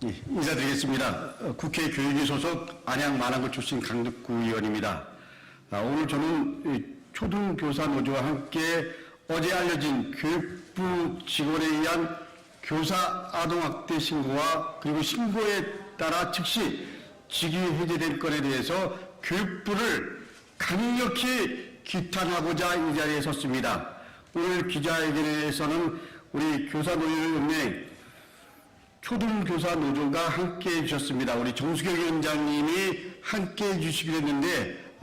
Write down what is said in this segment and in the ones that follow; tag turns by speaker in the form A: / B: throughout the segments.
A: 인사드리겠습니다. 국회 교육위 소속 안양 만안구 출신 강덕구 의원입니다. 오늘 저는 초등교사 노조와 함께 어제 알려진 교육부 직원에 의한 교사 아동학대 신고와 그리고 신고에 따라 즉시 직위 해제된 건에 대해서 교육부를 강력히 규탄하고자 이 자리에 섰습니다. 오늘 기자회견에서는 우리 교사노조연맹 초등교사 노조가 함께해 주셨습니다. 우리 정수경 위원장님이 함께해 주시기로 했는데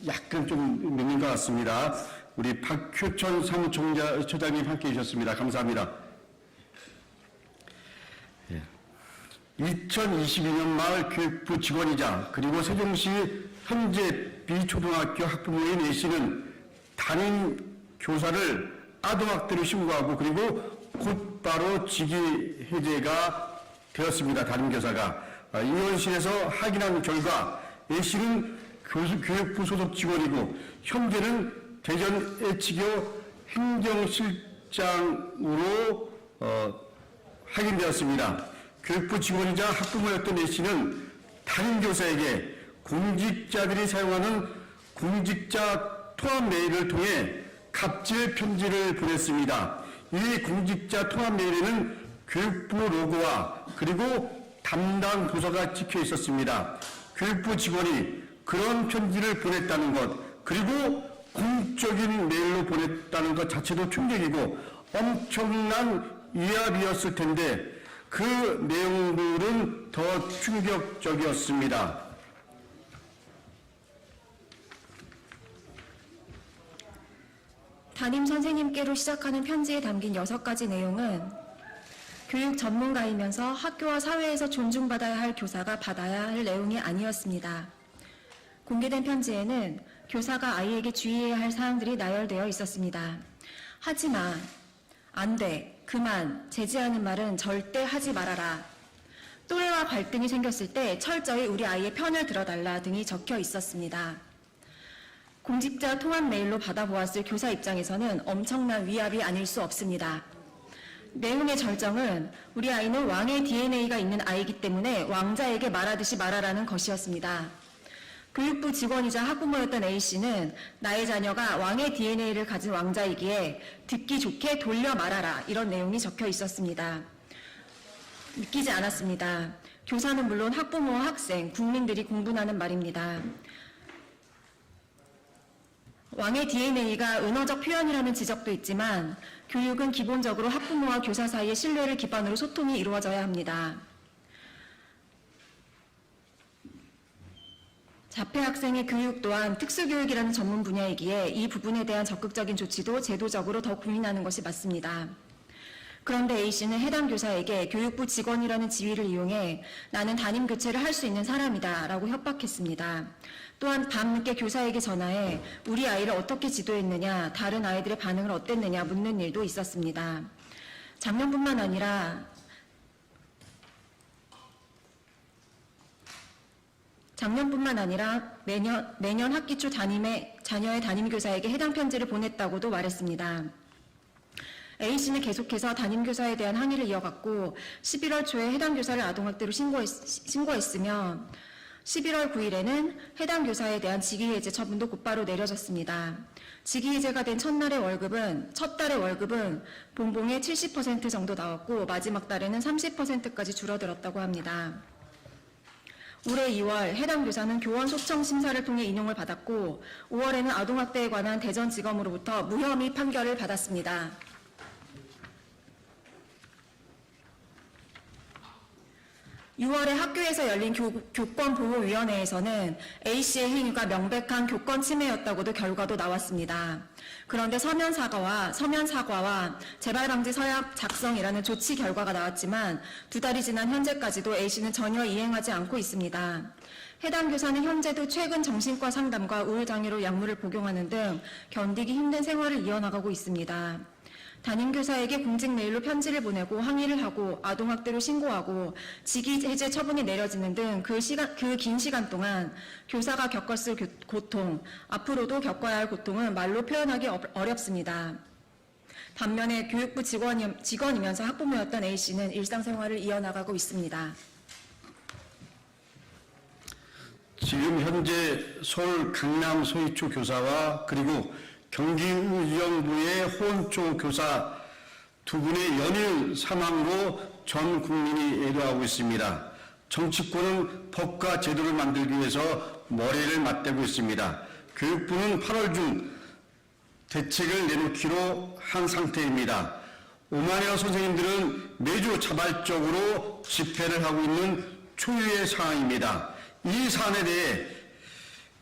A: 약간 좀 늦는 것 같습니다. 우리 박효천 사무처장님 함께해 주셨습니다. 감사합니다. 2022년 말 교육부 직원이자 그리고 세종시 현재 비초등학교 학부모인 A씨는 담임 교사를 아동학대로 신고하고 그리고 곧바로 직위 해제가 되었습니다. 담임교사가. 의원실에서 확인한 결과 A씨는 교육부 소속 직원이고 현재는 대전 애치교 행정실장으로 확인되었습니다. 교육부 직원이자 학부모였던 A씨는 담임교사에게 공직자들이 사용하는 공직자 통합 메일을 통해 갑질 편지를 보냈습니다. 이 공직자 통합 메일에는 교육부 로고와 그리고 담당 부서가 찍혀 있었습니다. 교육부 직원이 그런 편지를 보냈다는 것, 그리고 공적인 메일로 보냈다는 것 자체도 충격이고 엄청난 위압이었을 텐데 그 내용들은 더 충격적이었습니다.
B: 담임 선생님께로 시작하는 편지에 담긴 6가지 내용은 교육 전문가이면서 학교와 사회에서 존중받아야 할 교사가 받아야 할 내용이 아니었습니다. 공개된 편지에는 교사가 아이에게 주의해야 할 사항들이 나열되어 있었습니다. 하지 마, 안 돼, 그만, 제지하는 말은 절대 하지 말아라. 또래와 갈등이 생겼을 때 철저히 우리 아이의 편을 들어달라 등이 적혀 있었습니다. 공직자 통합 메일로 받아보았을 교사 입장에서는 엄청난 위압이 아닐 수 없습니다. 내용의 절정은 우리 아이는 왕의 DNA가 있는 아이이기 때문에 왕자에게 말하듯이 말하라는 것이었습니다. 교육부 직원이자 학부모였던 A씨는 나의 자녀가 왕의 DNA를 가진 왕자이기에 듣기 좋게 돌려 말하라 이런 내용이 적혀 있었습니다. 믿기지 않았습니다. 교사는 물론 학부모와 학생, 국민들이 공분하는 말입니다. 왕의 DNA가 은어적 표현이라는 지적도 있지만 교육은 기본적으로 학부모와 교사 사이의 신뢰를 기반으로 소통이 이루어져야 합니다. 자폐 학생의 교육 또한 특수교육이라는 전문 분야이기에 이 부분에 대한 적극적인 조치도 제도적으로 더 고민하는 것이 맞습니다. 그런데 A씨는 해당 교사에게 교육부 직원이라는 지위를 이용해 나는 담임 교체를 할 수 있는 사람이다 라고 협박했습니다. 또한 밤늦게 교사에게 전화해 우리 아이를 어떻게 지도했느냐, 다른 아이들의 반응을 어땠느냐 묻는 일도 있었습니다. 작년뿐만 아니라 매년 학기 초 자녀의 담임교사에게 해당 편지를 보냈다고도 말했습니다. A씨는 계속해서 담임교사에 대한 항의를 이어갔고 11월 초에 해당 교사를 아동학대로 신고했으며 11월 9일에는 해당 교사에 대한 직위해제 처분도 곧바로 내려졌습니다. 직위해제가 된 첫 달의 월급은 봉봉의 70% 정도 나왔고 마지막 달에는 30%까지 줄어들었다고 합니다. 올해 2월 해당 교사는 교원 소청 심사를 통해 인용을 받았고 5월에는 아동학대에 관한 대전지검으로부터 무혐의 판결을 받았습니다. 6월에 학교에서 열린 교권보호위원회에서는 A씨의 행위가 명백한 교권 침해였다고도 결과도 나왔습니다. 그런데 서면 사과와 재발방지 서약 작성이라는 조치 결과가 나왔지만 2달이 지난 현재까지도 A씨는 전혀 이행하지 않고 있습니다. 해당 교사는 현재도 최근 정신과 상담과 우울장애로 약물을 복용하는 등 견디기 힘든 생활을 이어나가고 있습니다. 담임교사에게 공직 메일로 편지를 보내고 항의를 하고 아동학대로 신고하고 직위 해제 처분이 내려지는 등 그 긴 시간 동안 교사가 겪었을 고통, 앞으로도 겪어야 할 고통은 말로 표현하기 어렵습니다. 반면에 교육부 직원이면서 학부모였던 A씨는 일상생활을 이어나가고 있습니다.
A: 지금 현재 서울 강남 소희초 교사와 그리고 경기의정부의 호원초 교사 두 분의 연일 사망으로 전 국민이 애도하고 있습니다. 정치권은 법과 제도를 만들기 위해서 머리를 맞대고 있습니다. 교육부는 8월 중 대책을 내놓기로 한 상태입니다. 5만여 선생님들은 매주 자발적으로 집회를 하고 있는 초유의 상황입니다. 이 사안에 대해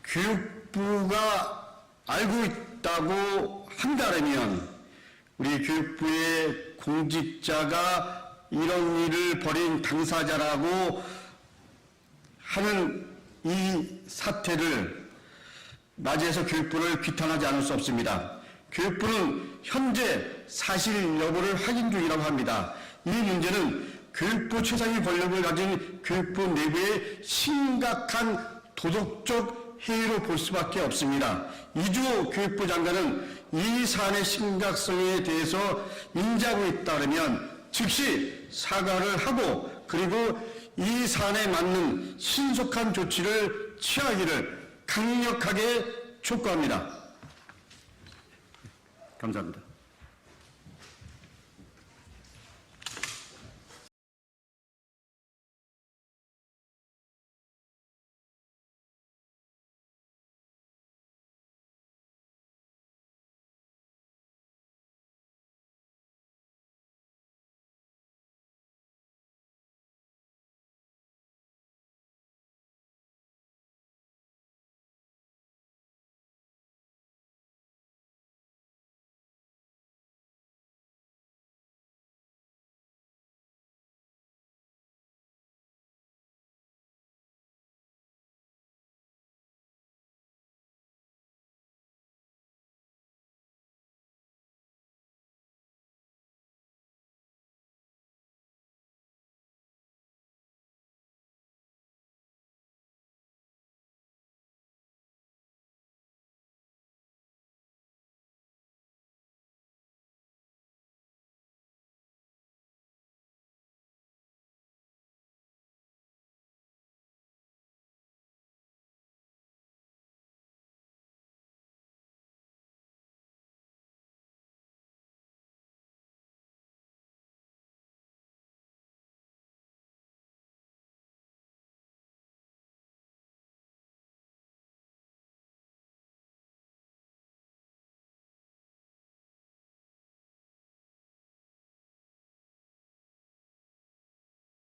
A: 교육부가 알고 있다고 한다면 우리 교육부의 공직자가 이런 일을 벌인 당사자라고 하는 이 사태를 맞이해서 교육부를 비판하지 않을 수 없습니다. 교육부는 현재 사실 여부를 확인 중이라고 합니다. 이 문제는 교육부 최상위 권력을 가진 교육부 내부의 심각한 도덕적 해이로 볼 수밖에 없습니다. 이주호 교육부 장관은 이 사안의 심각성에 대해서 인지하고 있다면 즉시 사과를 하고 그리고 이 사안에 맞는 신속한 조치를 취하기를 강력하게 촉구합니다. 감사합니다.